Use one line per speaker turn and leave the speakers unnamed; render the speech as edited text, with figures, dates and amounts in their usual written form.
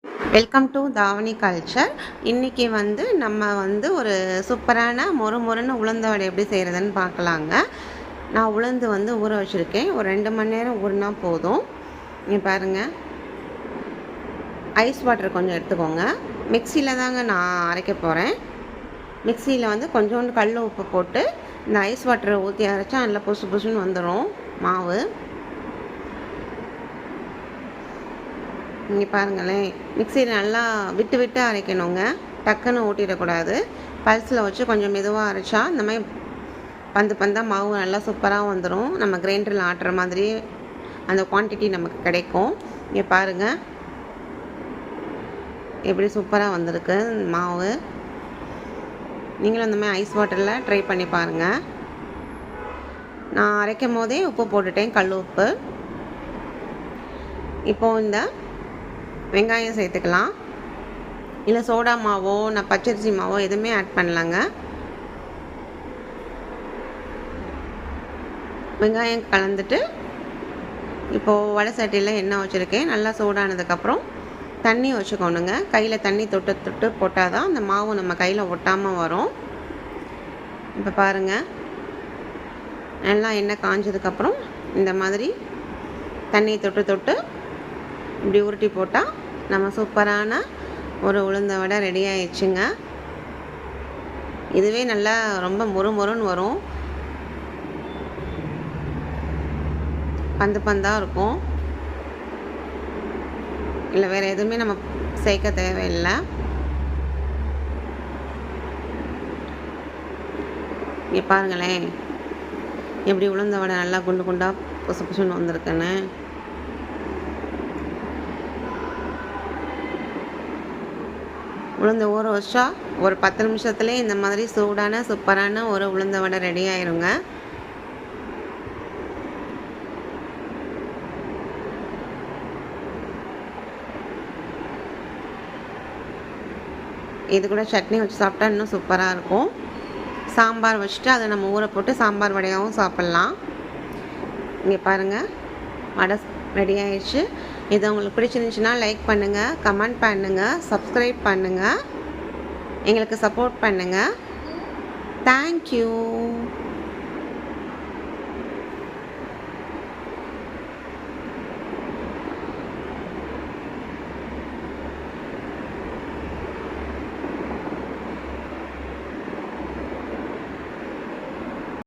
Welcome to தாவணி culture. இன்றைக்கி நம்ம ஒரு சூப்பரான மொறுன்னு உளுந்த வடை எப்படி செய்கிறதுன்னு பார்க்கலாங்க. நான் உளுந்து ஊற வச்சுருக்கேன். ஒரு 2 மணி நேரம் ஊறினா போதும். இங்கே பாருங்கள், ஐஸ் வாட்டர் கொஞ்சம் எடுத்துக்கோங்க. மிக்சியில் தாங்க நான் அரைக்க போகிறேன். மிக்சியில் கொஞ்சோண்டு கல் உப்பு போட்டு இந்த ஐஸ் வாட்டரை ஊற்றி அரைச்சா நல்லா புசுன்னு வந்துடும் மாவு. இங்கே பாருங்களேன், மிக்சியில் நல்லா விட்டு விட்டு அரைக்கணுங்க. டக்குன்னு ஊட்டிடக்கூடாது. பல்ஸில் வச்சு கொஞ்சம் மெதுவாக அரைச்சா இந்த மாதிரி பந்தாக மாவு நல்லா சூப்பராக வந்துடும். நம்ம கிரைண்டரில் ஆட்டுற மாதிரி அந்த குவான்டிட்டி நமக்கு கிடைக்கும். இங்கே பாருங்கள், எப்படி சூப்பராக வந்திருக்கு மாவு. நீங்களும் இந்த மாதிரி ஐஸ் வாட்டரில் ட்ரை பண்ணி பாருங்கள். நான் அரைக்கும் போதே உப்பு போட்டுட்டேன், கல் உப்பு. இப்போது இந்த வெங்காயம் சேர்த்துக்கலாம். இல்லை சோடா மாவோ நான் பச்சரிசி மாவோ எதுவுமே ஆட் பண்ணலாங்க. வெங்காயம் கலந்துட்டு இப்போது வடை சட்டியில் எண்ணெய் வச்சுருக்கேன். நல்லா சூடானதுக்கப்புறம் தண்ணி வச்சுக்கணுங்க. கையில் தண்ணி தொட்டு போட்டால் தான் அந்த மாவு நம்ம கையில் ஒட்டாமல் வரும். இப்போ பாருங்கள், நல்லா எண்ணெய் காஞ்சதுக்கப்புறம் இந்த மாதிரி தண்ணியை தொட்டு இப்படி உருட்டி போட்டால் நம்ம சூப்பரான ஒரு உளுந்த வடை ரெடி ஆயிடுச்சுங்க. இதுவே நல்லா ரொம்ப மொறுன்னு வரும். பந்தாக இருக்கும். இல்லை வேறு எதுவுமே நம்ம சேர்க்க தேவையில்லை. இங்கே பாருங்களேன், எப்படி உளுந்த வடை நல்லா குண்டாக புசுன்னு வந்திருக்குன்னு. உளுந்து ஊற வச்சா ஒரு 10 நிமிஷத்துலேயே இந்த மாதிரி சூடான சூப்பரான ஒரு உளுந்த வடை ரெடி ஆயிருங்க. இது கூட சட்னி வச்சு சாப்பிட்டா இன்னும் சூப்பராக இருக்கும். சாம்பார் வச்சுட்டு அதை நம்ம ஊற போட்டு சாம்பார் வடையாகவும் சாப்பிட்லாம். இங்கே பாருங்கள், வடை ரெடி ஆயிடுச்சு. இது உங்களுக்கு பிடிச்சிருந்துச்சுன்னா லைக் பண்ணுங்கள், கமெண்ட் பண்ணுங்கள், சப்ஸ்கிரைப் பண்ணுங்கள், எங்களுக்கு சப்போர்ட் பண்ணுங்கள். தேங்க்யூ.